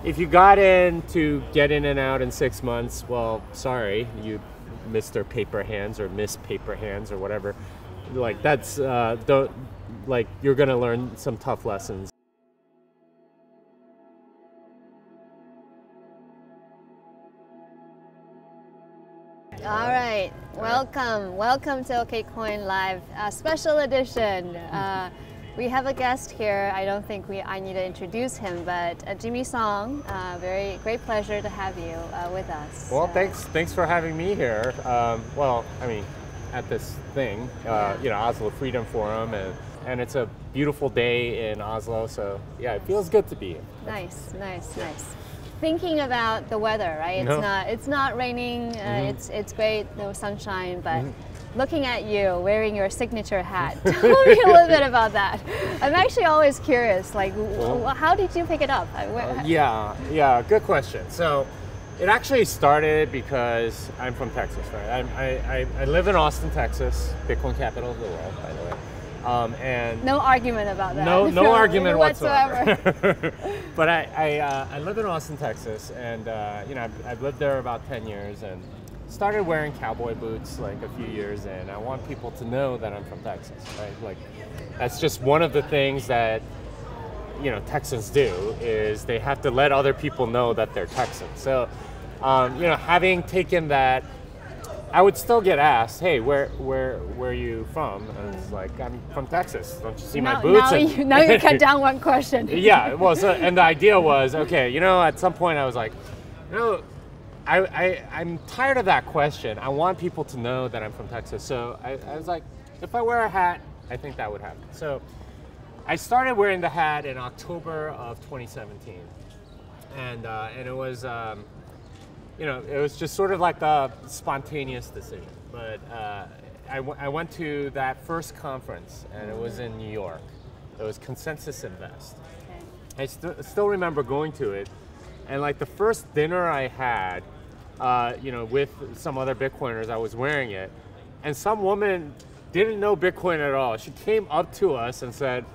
if you got in to get in and out in 6 months, well, sorry, you Mr. Paper Hands or Miss Paper Hands or whatever. Like that's don't like you're gonna learn some tough lessons. All right, welcome to Okcoin Live, special edition. We have a guest here. I don't think I need to introduce him, but Jimmy Song. Very great pleasure to have you with us. Well, thanks for having me here. Well, I mean, at this thing, you know, Oslo Freedom Forum, and it's a beautiful day in Oslo, so yeah, it feels good to be here. Nice. Thinking about the weather, right? It's not raining. It's great. No sunshine, but looking at you wearing your signature hat, tell me a little bit about that. I'm actually always curious. Like, how did you pick it up? Yeah, good question. So, it actually started because I'm from Texas, right? I live in Austin, Texas, Bitcoin capital of the world, by the way. And no argument about that. No argument whatsoever. But I live in Austin, Texas, and you know, I've lived there about 10 years, and started wearing cowboy boots like a few years in. I want people to know that I'm from Texas, right? Like that's just one of the things that, you know, Texans do, is they have to let other people know that they're Texans. So, you know, having taken that, I would still get asked, "Hey, where are you from?" And it's like, "I'm from Texas. Don't you see my boots?" Now you cut down one question. Yeah, well, so, and the idea was, okay, you know, at some point I was like, you know, I'm tired of that question. I want people to know that I'm from Texas. So I was like, if I wear a hat, I think that would happen. So I started wearing the hat in October of 2017, and it was. You know, it was just sort of like a spontaneous decision. But I went to that first conference, and it was in New York. It was Consensus Invest. Okay. I still remember going to it, and like the first dinner I had, you know, with some other Bitcoiners, I was wearing it, and some woman didn't know Bitcoin at all. She came up to us and said,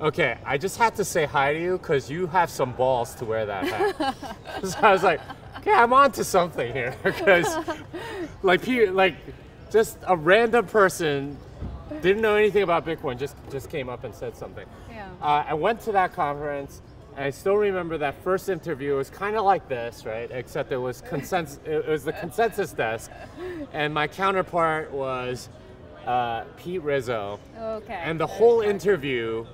"Okay, I just had to say hi to you because you have some balls to wear that hat." So I was like, "Okay, I'm on to something here," because like just a random person didn't know anything about Bitcoin, just came up and said something. Yeah. I went to that conference, and I still remember that first interview. It was kind of like this, right? Except it was consensus. It was the consensus desk, and my counterpart was Pete Rizzo. Okay. And the whole interview,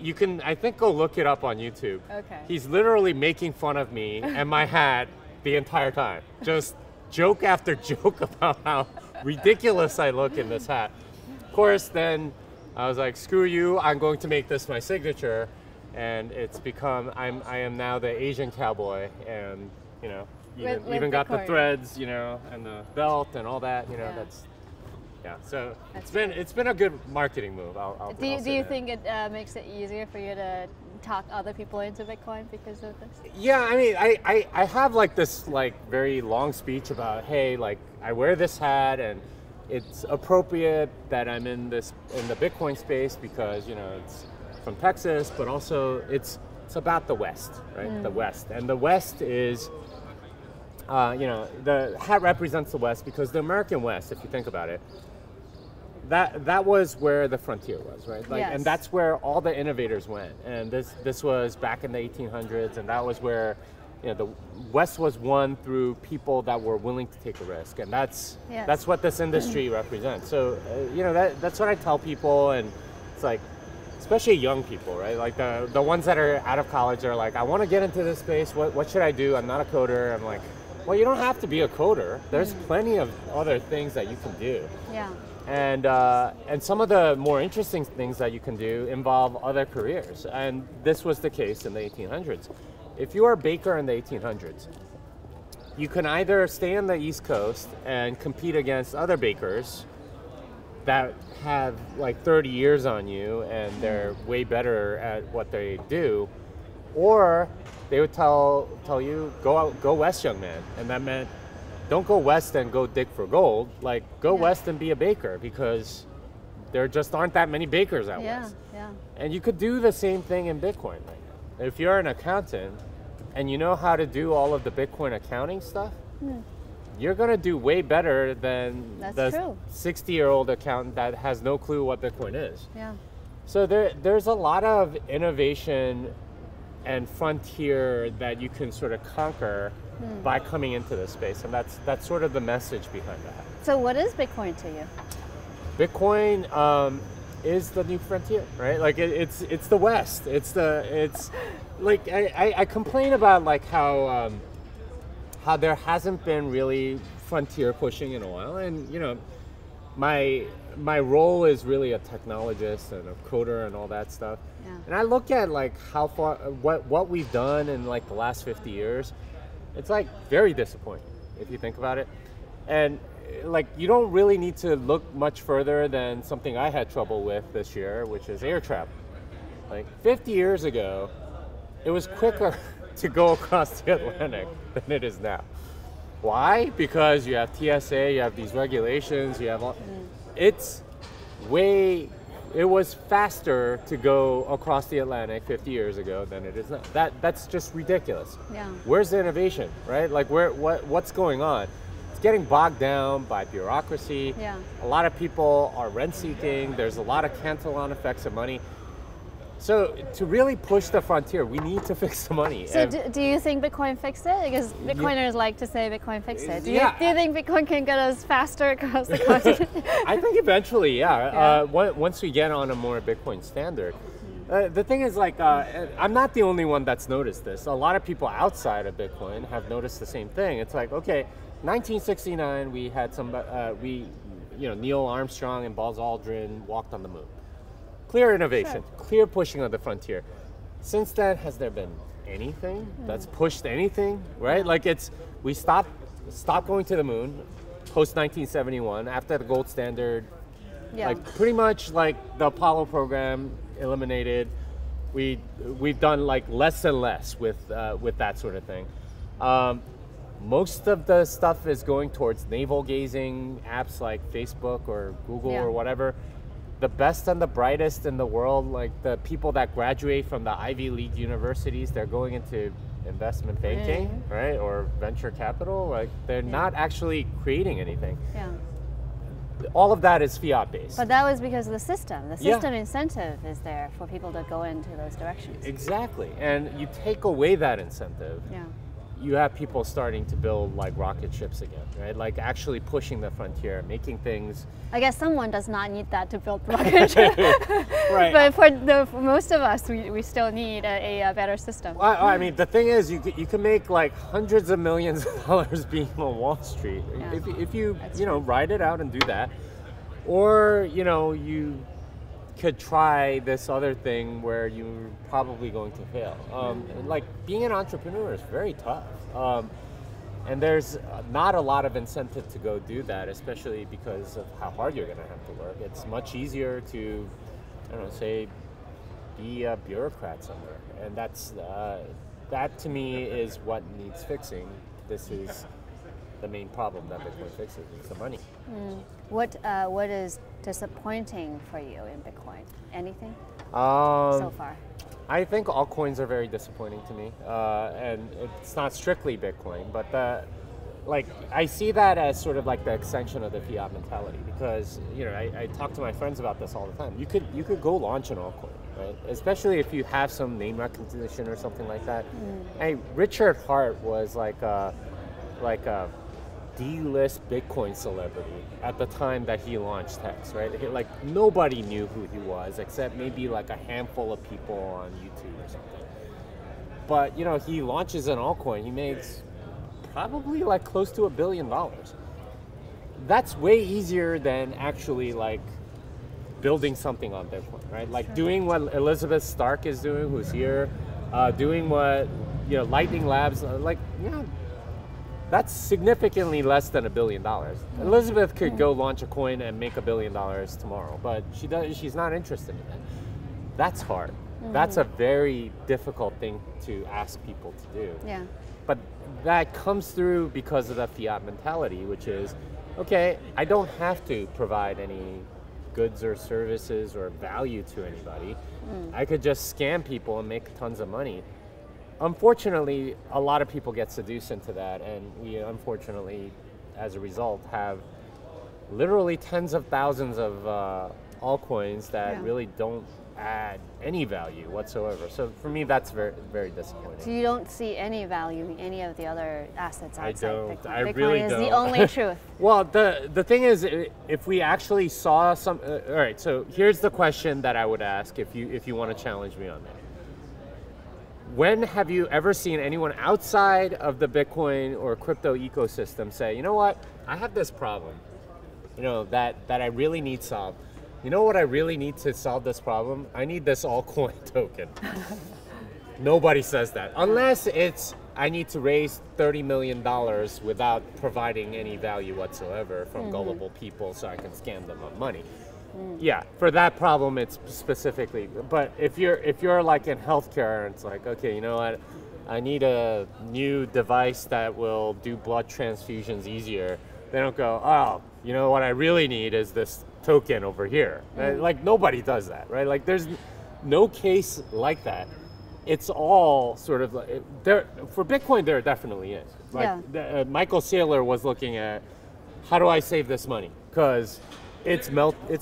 you can, I think, go look it up on YouTube. Okay. He's literally making fun of me and my hat the entire time. Just joke after joke about how ridiculous I look in this hat. Of course, then I was like, screw you, I'm going to make this my signature. And it's become, I am now the Asian cowboy, and, you know, even got the threads, you know, and the belt and all that, you know, yeah, so it's been a good marketing move. Do you think it makes it easier for you to talk other people into Bitcoin because of this? Yeah, I mean, I have like this like very long speech about, hey, like I wear this hat and it's appropriate that I'm in the Bitcoin space because, you know, it's from Texas, but also it's about the West, right? The West, and the West is. You know, the hat represents the West because the American West, if you think about it, that was where the frontier was, right? Like, and that's where all the innovators went. And this was back in the 1800s, and that was where, you know, the West was won through people that were willing to take a risk, and that's what this industry represents. So, you know, that's what I tell people, and it's like, especially young people, right? Like the ones that are out of college are like, I want to get into this space. What should I do? I'm not a coder. I'm like, well, you don't have to be a coder. There's plenty of other things that you can do. Yeah. And some of the more interesting things that you can do involve other careers. And this was the case in the 1800s. If you are a baker in the 1800s, you can either stay on the East Coast and compete against other bakers that have like 30 years on you and they're way better at what they do, or they would tell you, go west, young man. And that meant, don't go west and go dig for gold. Like, go west and be a baker, because there just aren't that many bakers out west. Yeah. And you could do the same thing in Bitcoin right now. If you're an accountant, and you know how to do all of the Bitcoin accounting stuff, you're going to do way better than the 60-year-old accountant that has no clue what Bitcoin is. Yeah. So there's a lot of innovation and frontier that you can sort of conquer by coming into this space, and that's sort of the message behind that. So what is Bitcoin to you? Bitcoin is the new frontier, right? Like it's the West. It's like I complain about like how there hasn't been really frontier pushing in a while, and you know, my role is really a technologist and a coder and all that stuff. Yeah. And I look at like how far what we've done in like the last 50 years. It's like very disappointing if you think about it. And like you don't really need to look much further than something I had trouble with this year, which is air travel. Like 50 years ago, it was quicker to go across the Atlantic than it is now. Why? Because you have TSA, you have these regulations, you have all, it was faster to go across the Atlantic 50 years ago than it is now. That's just ridiculous. Yeah. Where's the innovation, right? Like what's going on? It's getting bogged down by bureaucracy. Yeah. A lot of people are rent seeking. There's a lot of cantillon effects of money. So to really push the frontier, we need to fix the money. So do you think Bitcoin fixed it? Because Bitcoiners like to say Bitcoin fixed it. Do you think Bitcoin can get us faster across the continent? I think eventually, yeah. Once we get on a more Bitcoin standard. The thing is, like, I'm not the only one that's noticed this. A lot of people outside of Bitcoin have noticed the same thing. It's like, okay, 1969, we had Neil Armstrong and Buzz Aldrin walked on the moon. Clear innovation, clear pushing of the frontier. Since then, has there been anything that's pushed anything, right? Like we stopped going to the moon post 1971 after the gold standard. Yeah. Like pretty much like the Apollo program eliminated. We've done like less and less with that sort of thing. Most of the stuff is going towards navel gazing apps like Facebook or Google or whatever. The best and the brightest in the world, like the people that graduate from the Ivy League universities, they're going into investment banking, right? Or venture capital. Like they're not actually creating anything. Yeah. All of that is fiat based. But that was because of the system. The system incentive is there for people to go into those directions. Exactly. And you take away that incentive. Yeah. You have people starting to build like rocket ships again, right? Like actually pushing the frontier, making things. I guess someone does not need that to build rocket ships. Right. But for most of us, we still need a better system. Well, I mean, the thing is, you can make like hundreds of millions of dollars being on Wall Street if you ride it out and do that, or you could try this other thing where you're probably going to fail. Like being an entrepreneur is very tough. And there's not a lot of incentive to go do that, especially because of how hard you're going to have to work. It's much easier to, say, be a bureaucrat somewhere. And that to me is what needs fixing. This is the main problem that Bitcoin fixes, is the money. What is disappointing for you in Bitcoin? Anything so far? I think altcoins are very disappointing to me, and it's not strictly Bitcoin, but I see that as sort of like the extension of the fiat mentality, because I talk to my friends about this all the time. You could go launch an altcoin, right? Especially if you have some name recognition or something like that. Hey, Richard Hart was like a D-list Bitcoin celebrity at the time that he launched Hex, right? Like nobody knew who he was except maybe like a handful of people on YouTube or something. But he launches an altcoin, he makes probably like close to $1 billion. That's way easier than actually like building something on Bitcoin, right? Like doing what Elizabeth Stark is doing, who's here, doing what Lightning Labs, that's significantly less than $1 billion. Elizabeth could go launch a coin and make $1 billion tomorrow, but she's not interested in that. That's hard. That's a very difficult thing to ask people to do. Yeah. But that comes through because of the fiat mentality, which is, okay, I don't have to provide any goods or services or value to anybody. I could just scam people and make tons of money. unfortunately, a lot of people get seduced into that, and we unfortunately, as a result, have literally tens of thousands of altcoins that really don't add any value whatsoever. So for me, that's very, very disappointing. So you don't see any value in any of the other assets outside Bitcoin? I Bitcoin really is don't. the only truth. Well, the thing is, if we actually saw some, all right. So here's the question that I would ask if you want to challenge me on that. When have you ever seen anyone outside of the Bitcoin or crypto ecosystem say, you know what, I have this problem, that I really need solved. You know what I really need to solve this problem? I need this altcoin token. Nobody says that. Unless it's, I need to raise $30 million without providing any value whatsoever from gullible people so I can scam them on money. Yeah, for that problem it's specifically. But if you're like in healthcare, it's like, okay, you know what? I need a new device that will do blood transfusions easier. They don't go, oh, you know what I really need is this token over here. Like nobody does that, right? Like there's no case like that. It's all sort of like, for Bitcoin there definitely is. Like Michael Saylor was looking at, how do I save this money? Because it's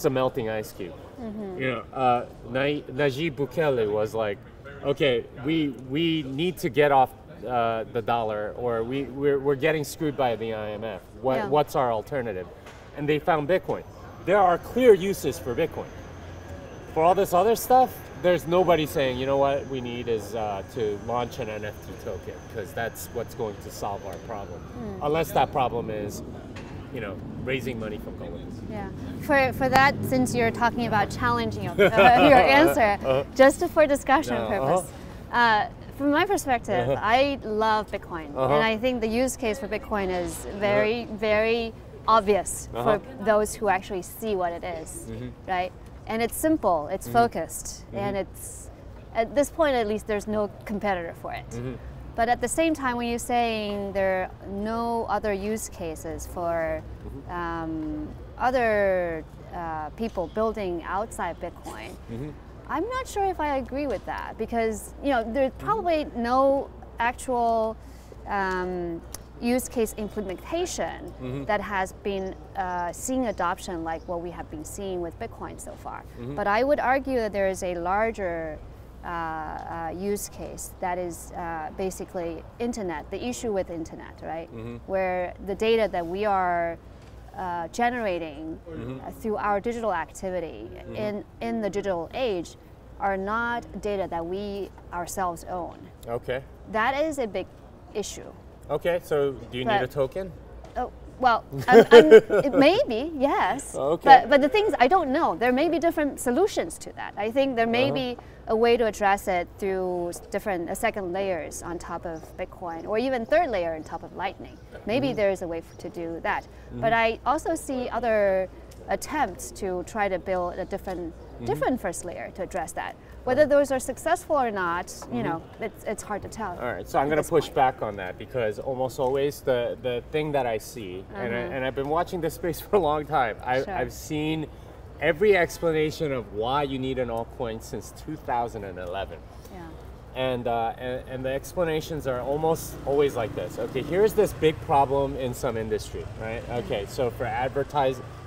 a melting ice cube. Najib Bukele was like, okay, we need to get off the dollar, or we're getting screwed by the IMF. What's our alternative? And they found Bitcoin. There are clear uses for Bitcoin. For all this other stuff, there's nobody saying, you know what we need is to launch an NFT token, because that's what's going to solve our problem. Unless that problem is, raising money from gullibles. Yeah. For that, since you're talking about challenging your answer, just for discussion purpose, from my perspective, I love Bitcoin, and I think the use case for Bitcoin is very, very obvious for those who actually see what it is, right? And it's simple, it's focused, and it's, at this point at least, there's no competitor for it. But at the same time, when you're saying there are no other use cases for other people building outside Bitcoin, I'm not sure if I agree with that, because there's probably no actual use case implementation that has been seeing adoption like what we have been seeing with Bitcoin so far. But I would argue that there is a larger use case that is basically internet, the issue with internet, right? Where the data that we are generating through our digital activity in the digital age are not data that we ourselves own. Okay. That is a big issue. Okay, so do you need a token? Oh, well, it may be, yes. Okay. But the thing is, I don't know. There may be different solutions to that. I think there may be a way to address it through different second layers on top of Bitcoin, or even third layer on top of Lightning. Maybe there is a way to do that. But I also see other attempts to try to build a different first layer to address that. Whether those are successful or not, it's hard to tell. All right, so I'm going to push back on that, because almost always the thing that I see, and I've been watching this space for a long time, I've seen every explanation of why you need an altcoin since 2011. Yeah. And the explanations are almost always like this. Okay, here's this big problem in some industry, right? Okay, so for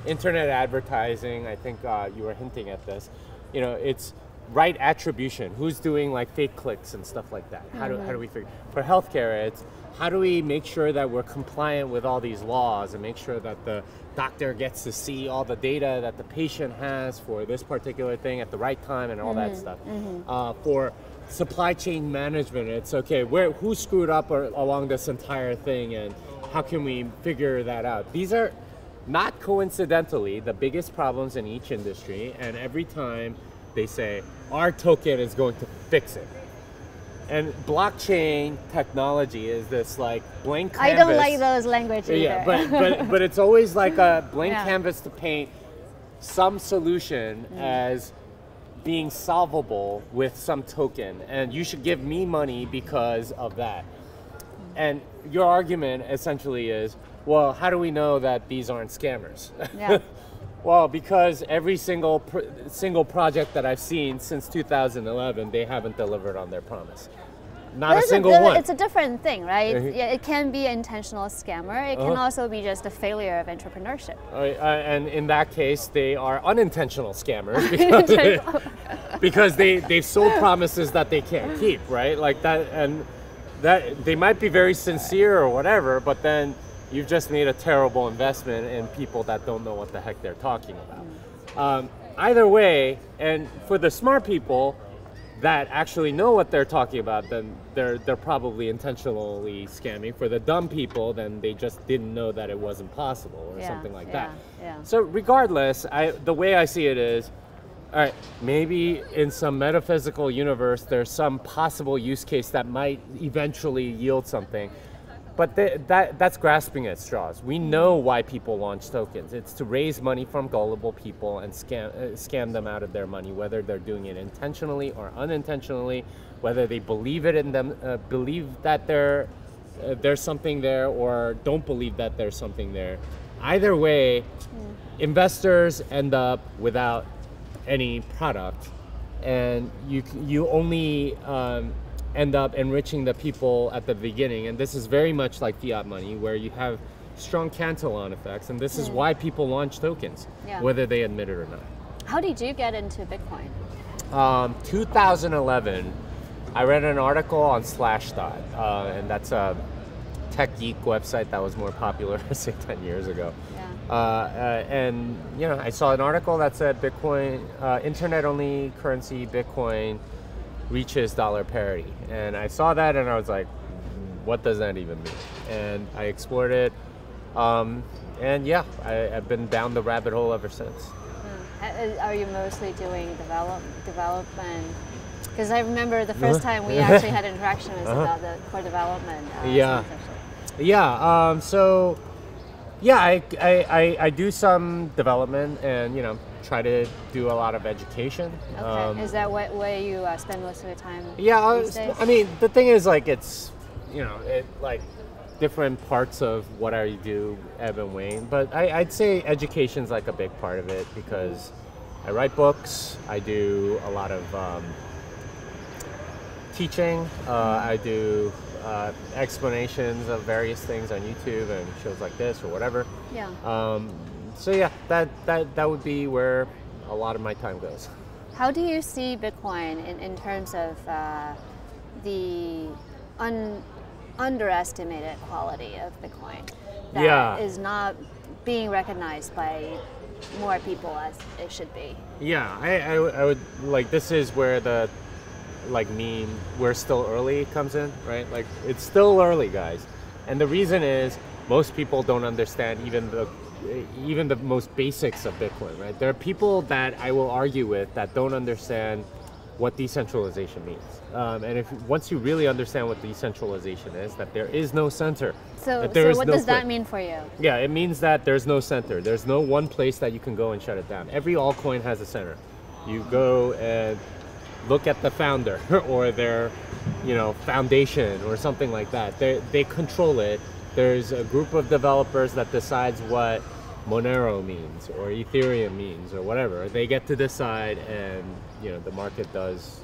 internet advertising, I think you were hinting at this, it's right attribution. Who's doing like fake clicks and stuff like that? How do we figure? For healthcare, it's how do we make sure that we're compliant with all these laws and make sure that the doctor gets to see all the data that the patient has for this particular thing at the right time and all that stuff. For supply chain management, it's okay, who screwed up along this entire thing, and how can we figure that out? These are not coincidentally the biggest problems in each industry, and every time they say, our token is going to fix it. And blockchain technology is this like blank canvas. I don't like those language either. Yeah, but it's always like a blank canvas to paint some solution as being solvable with some token, and you should give me money because of that. And your argument essentially is, well, how do we know that these aren't scammers? Yeah. Well, because every single project that I've seen since 2011, they haven't delivered on their promise. not a single one. It's a different thing, right? It can be an intentional scammer. It can also be just a failure of entrepreneurship. And in that case, they are unintentional scammers because they've sold promises that they can't keep, right? Like that, and that they might be very sincere or whatever, but then you've just made a terrible investment in people that don't know what the heck they're talking about. Either way, and for the smart people that actually know what they're talking about, then they're probably intentionally scamming. For the dumb people, then they just didn't know that it wasn't possible or something like that. So regardless, the way I see it is, all right, maybe in some metaphysical universe, there's some possible use case that might eventually yield something. But that's grasping at straws. We know why people launch tokens. It's to raise money from gullible people and scam them out of their money, whether they're doing it intentionally or unintentionally, whether they believe it in them, believe that there's something there, or don't believe that there's something there. Either way, investors end up without any product, and you only end up enriching the people at the beginning. And this is very much like fiat money, where you have strong Cantillon effects, and this is why people launch tokens, whether they admit it or not. How did you get into Bitcoin? 2011, I read an article on Slashdot, and that's a tech geek website that was more popular, say 10 years ago. And I saw an article that said Bitcoin, internet-only currency Bitcoin reaches dollar parity, and I saw that and I was like, what does that even mean? And I explored it, and I've been down the rabbit hole ever since. Are you mostly doing development? Because I remember the first time we actually had interaction was about the core development. I do some development, and try to do a lot of education. Okay. Is that where you spend most of your time? These days? I mean, the thing is, like, it's like different parts of what I do ebb and wane, but I'd say education's like a big part of it, because I write books, I do a lot of teaching, I do explanations of various things on YouTube and shows like this or whatever. That would be where a lot of my time goes. How do you see Bitcoin in terms of the underestimated quality of Bitcoin that is not being recognized by more people as it should be? I would, like, this is where the meme, we're still early comes in, right? Like, it's still early, guys. And the reason is most people don't understand even the most basics of Bitcoin, right? There are people that I will argue with that don't understand what decentralization means. And once you really understand what decentralization is, that there is no center. So what does that mean for you? Yeah, it means that there's no center. There's no one place that you can go and shut it down. Every altcoin has a center. You go and look at the founder or their, foundation or something like that. They control it. There's a group of developers that decides what Monero means or Ethereum means or whatever. They get to decide, and the market does.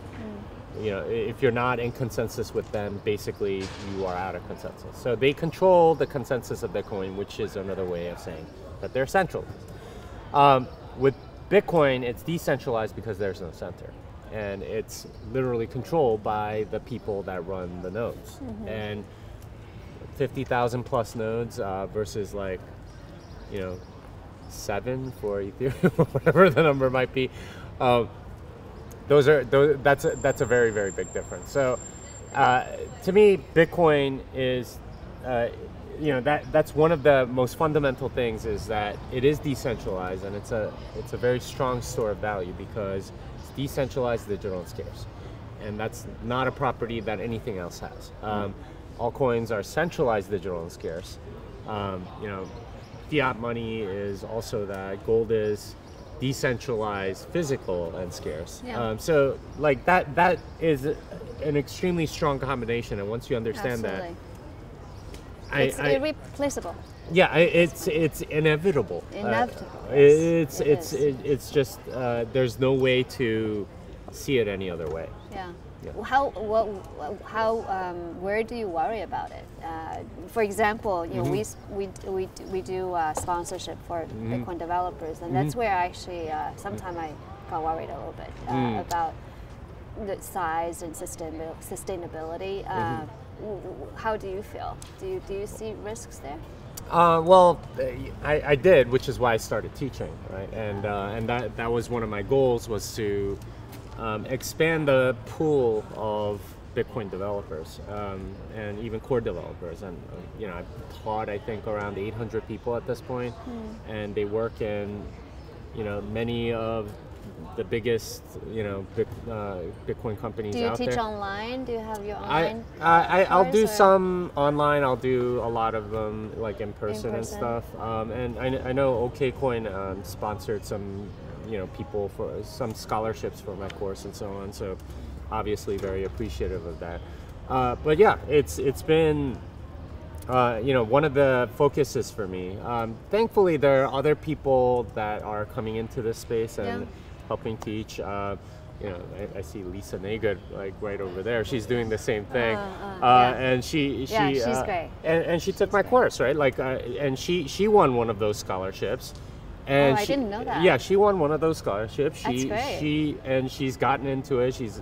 If you're not in consensus with them, basically you are out of consensus. So they control the consensus of Bitcoin, which is another way of saying that they're central. With Bitcoin, it's decentralized because there's no center. And it's literally controlled by the people that run the nodes. And 50,000 plus nodes versus 7 for Ethereum or whatever the number might be. That's a very, very big difference. So to me, Bitcoin is that's one of the most fundamental things, is that it is decentralized, and it's a very strong store of value because it's decentralized, digital, and scarce, and that's not a property that anything else has. All coins are centralized, digital, and scarce. Fiat money is also that. Gold is decentralized, physical, and scarce. So like that is an extremely strong combination, and once you understand that, it's irreplaceable. Yeah, it's inevitable. It's just there's no way to see it any other way. Where do you worry about it? For example, you know, we do sponsorship for Bitcoin developers, and that's where actually sometimes I got worried a little bit about the size and sustainability. How do you feel? Do you see risks there? Well, I did, which is why I started teaching, right? And that was one of my goals, was to expand the pool of Bitcoin developers and even core developers. And you know, I've taught, I think, around 800 people at this point, and they work in, you know, many of the biggest, you know, Bitcoin companies out there. Do you teach online? Do you have your online? I'll do some online. I'll do a lot of them like in person and stuff. And I know Okcoin sponsored some, you know, people for some scholarships for my course and so on. So obviously very appreciative of that. But yeah, it's been you know, one of the focuses for me. Thankfully, there are other people that are coming into this space and helping teach. You know, I see Lisa Nagud like right over there. She's doing the same thing, and she's great. And she took my course, right? Like, and she won one of those scholarships. And I didn't know that. Yeah, she won one of those scholarships. That's great. She's gotten into it. She's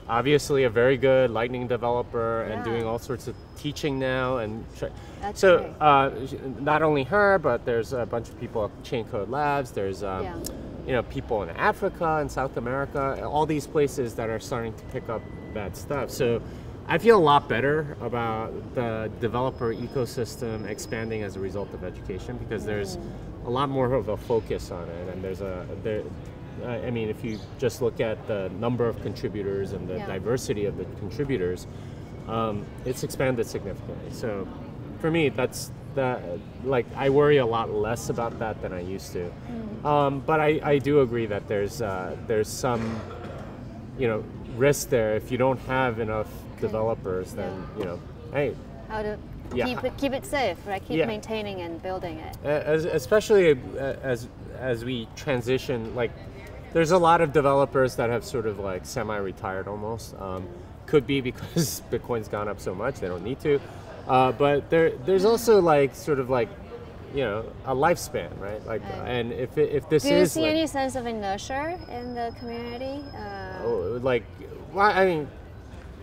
obviously a very good Lightning developer and doing all sorts of teaching now. And so not only her, but there's a bunch of people at Chain Code Labs. There's you know, people in Africa and South America, all these places that are starting to pick up that stuff. So I feel a lot better about the developer ecosystem expanding as a result of education, because there's a lot more of a focus on it, and I mean, if you just look at the number of contributors and the diversity of the contributors, it's expanded significantly. So for me, that's like, I worry a lot less about that than I used to. But I do agree that there's some, you know, risk there if you don't have enough developers. Then you know, hey, how to keep it safe, right? Keep maintaining and building it. Especially as we transition, like, there's a lot of developers that have sort of like semi-retired almost. Could be because Bitcoin's gone up so much they don't need to. But there's also like sort of like, you know, a lifespan, right? Like, and if this is. Do you see any sense of inertia in the community? Like, well, I mean,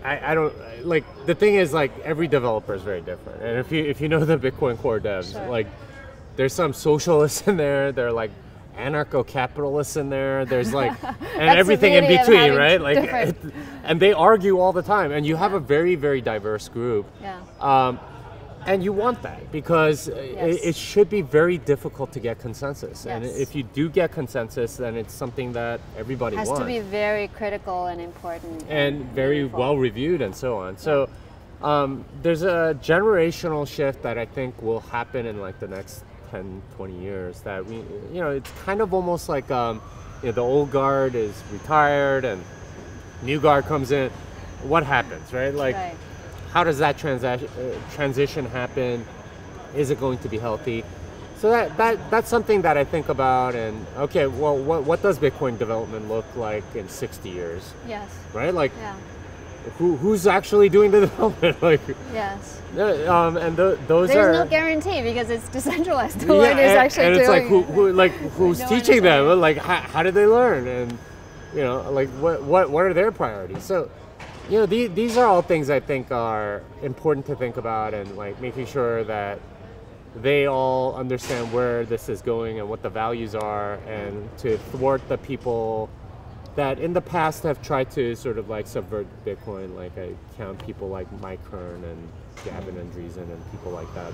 I don't like. The thing is, like, every developer is very different, and if you know the Bitcoin core devs, like, there's some socialists in there. They're like anarcho-capitalists in there. There's like, and everything in between, right? Like, and they argue all the time. And you have a very, very diverse group. And you want that, because it should be very difficult to get consensus. And if you do get consensus, then it's something that everybody wants. Has to be very critical and important. And very well reviewed and so on. So there's a generational shift that I think will happen in like the next 10, 20 years, that we, you know, it's kind of almost like, you know, the old guard is retired and new guard comes in. What happens, right? Like, how does that transition happen? Is it going to be healthy? So that's something that I think about. And okay, well, what does Bitcoin development look like in 60 years? Right? Like, who's actually doing the development? Like, and those there's no guarantee, because it's decentralized. The one is actually and it's doing like who's teaching them? Like, how do they learn? And you know, like, what are their priorities? So, you know, these are all things I think are important to think about, and like making sure that they all understand where this is going and what the values are, and to thwart the people that in the past have tried to sort of like subvert Bitcoin. Like, I count people like Mike Kern and Gavin Andreessen and people like that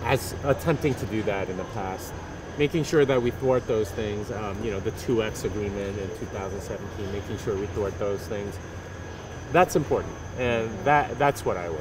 as attempting to do that in the past. Making sure that we thwart those things, you know, the 2X agreement in 2017, making sure we thwart those things. That's important, and that's what I worry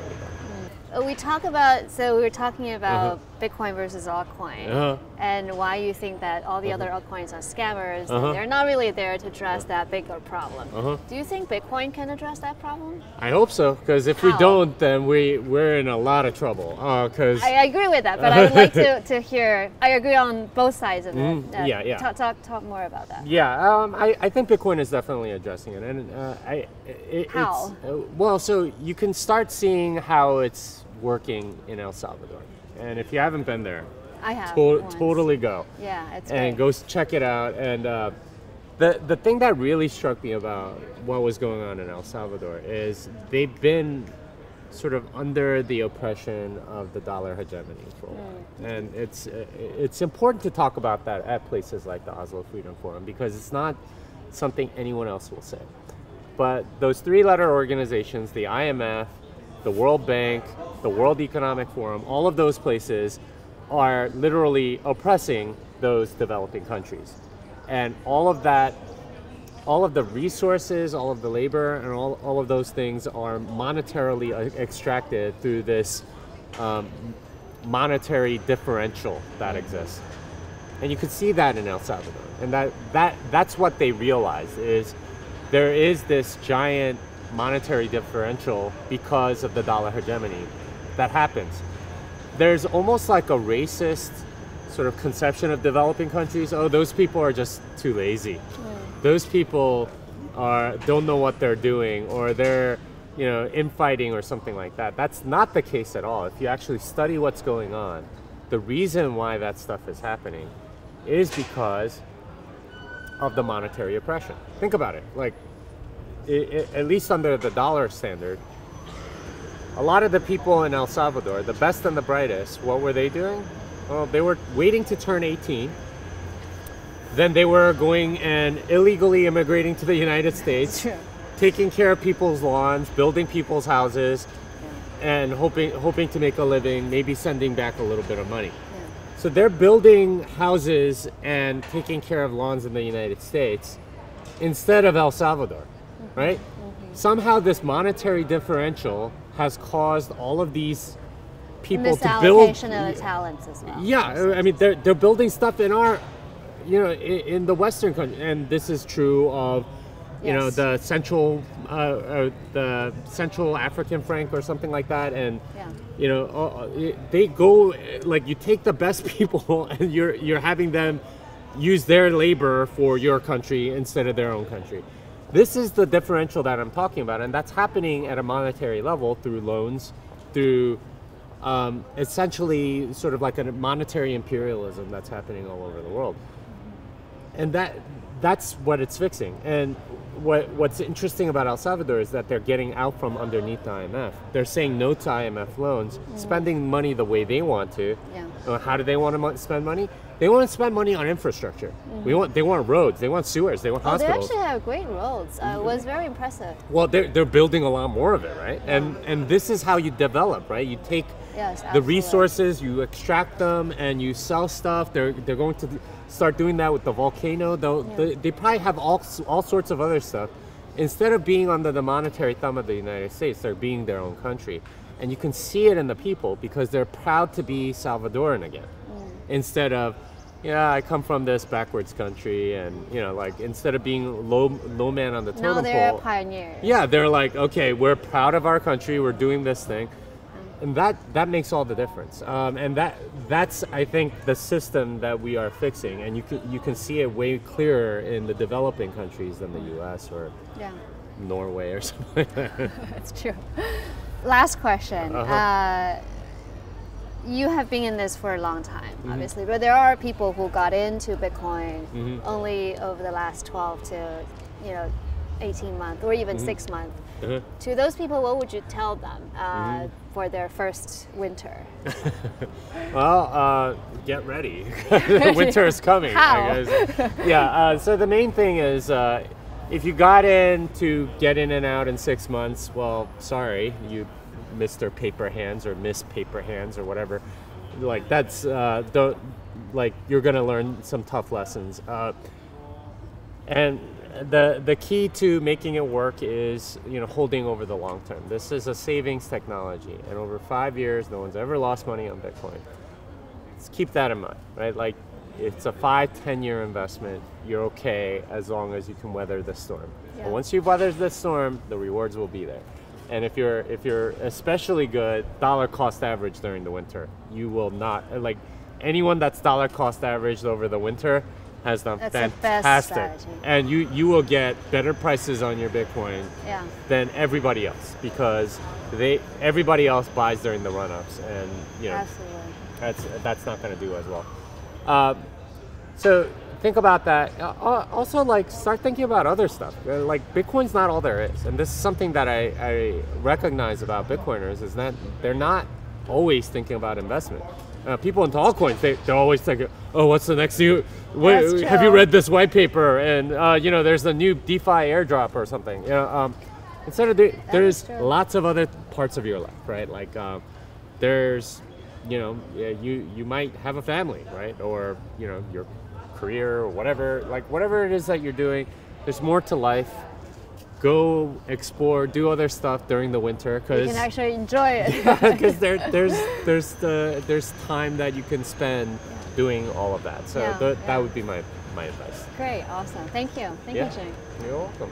about. We talk about, so we were talking about Bitcoin versus altcoin, and why you think that all the other altcoins are scammers, and they're not really there to address that bigger problem. Do you think Bitcoin can address that problem? I hope so, because if we don't, then we're in a lot of trouble. I agree with that, but I would like to hear. I agree on both sides of it. Yeah. Talk more about that. Yeah, I think Bitcoin is definitely addressing it, and How? Well, so you can start seeing how it's working in El Salvador, and if you haven't been there, I have totally go. Yeah, it's and great. go check it out. And the thing that really struck me about what was going on in El Salvador is they've been sort of under the oppression of the dollar hegemony for a while. And it's important to talk about that at places like the Oslo Freedom Forum, because it's not something anyone else will say. But those three-letter organizations, the IMF, the World Bank, the World Economic Forum, all of those places are literally oppressing those developing countries. And all of that, all of the resources, all of the labor, and all of those things are monetarily extracted through this monetary differential that exists. And you can see that in El Salvador. And that's what they realize, is there is this giant monetary differential because of the dollar hegemony that happens. There's almost like a racist sort of conception of developing countries. Oh, those people are just too lazy. Those people don't know what they're doing, or they're infighting or something like that. That's not the case at all. If you actually study what's going on, the reason why that stuff is happening is because of the monetary oppression. Think about it. Like, at least under the dollar standard, a lot of the people in El Salvador, the best and the brightest, what were they doing? Well, they were waiting to turn 18. Then they were going and illegally immigrating to the United States, taking care of people's lawns, building people's houses, and hoping to make a living, maybe sending back a little bit of money. So they're building houses and taking care of lawns in the United States instead of El Salvador, right? Somehow this monetary differential has caused all of these people to build misallocation of the talents as well. Yeah, I mean they're building stuff in our, in the Western country, and this is true of, the Central African franc or something like that, and they go, like, you take the best people and you're having them use their labor for your country instead of their own country. This is the differential that I'm talking about, and that's happening at a monetary level through loans, through essentially sort of like a monetary imperialism that's happening all over the world. And that's what it's fixing. And what's interesting about El Salvador is that they're getting out from underneath the IMF. They're saying no to IMF loans, spending money the way they want to. How do they want to spend money? They want to spend money on infrastructure. They want roads, they want sewers, they want hospitals. They actually have great roads. It was very impressive. Well, they're building a lot more of it, right? And this is how you develop, right? You take the resources, you extract them, and you sell stuff. They're going to start doing that with the volcano. They probably have all sorts of other stuff. Instead of being under the monetary thumb of the United States, they're being their own country. And you can see it in the people because they're proud to be Salvadoran again. Instead of, I come from this backwards country, and instead of being low man on the totem pole. Now they're pioneers. Yeah, they're like, okay, we're proud of our country, we're doing this thing. And that makes all the difference. And that's, I think, the system that we are fixing. And you can see it way clearer in the developing countries than the US or Norway or something like that. That's true. Last question. You have been in this for a long time, obviously, but there are people who got into Bitcoin only over the last 12 to 18 months or even 6 months. To those people, what would you tell them for their first winter? Well, get ready. Winter is coming. How? I guess. So the main thing is, if you got in to get in and out in 6 months, well, sorry, you Mr. Paper Hands or Miss Paper Hands or whatever. Like, that's you're gonna learn some tough lessons. And the key to making it work is holding over the long term. This is a savings technology, and over 5 years, no one's ever lost money on Bitcoin. keep that in mind, right? Like, it's a 5-10 year investment. You're okay as long as you can weather the storm. Yeah. And once you've weathered the storm, the rewards will be there. And if you're especially good dollar cost average during the winter, you will not, like, anyone that's dollar cost averaged over the winter has done That's the best fantastic. strategy. And you will get better prices on your Bitcoin than everybody else, because everybody else buys during the run-ups, and you know that's not going to do as well. So think about that. Also, like, start thinking about other stuff. Like, Bitcoin's not all there is, and this is something that I recognize about Bitcoiners, is that they're not always thinking about investment. People into altcoins, they're always thinking, oh, what's the next new? Have you read this white paper? And you know, there's a new DeFi airdrop or something. You know, instead of there's lots of other parts of your life, right? Like there's, you know, you might have a family, right? Or, you know, your career or whatever. Like, whatever it is that you're doing, there's more to life. Go explore, do other stuff during the winter, because you can actually enjoy it. Because there's time that you can spend doing all of that. So that would be my advice. Great, awesome. Thank you, Jing. You're welcome.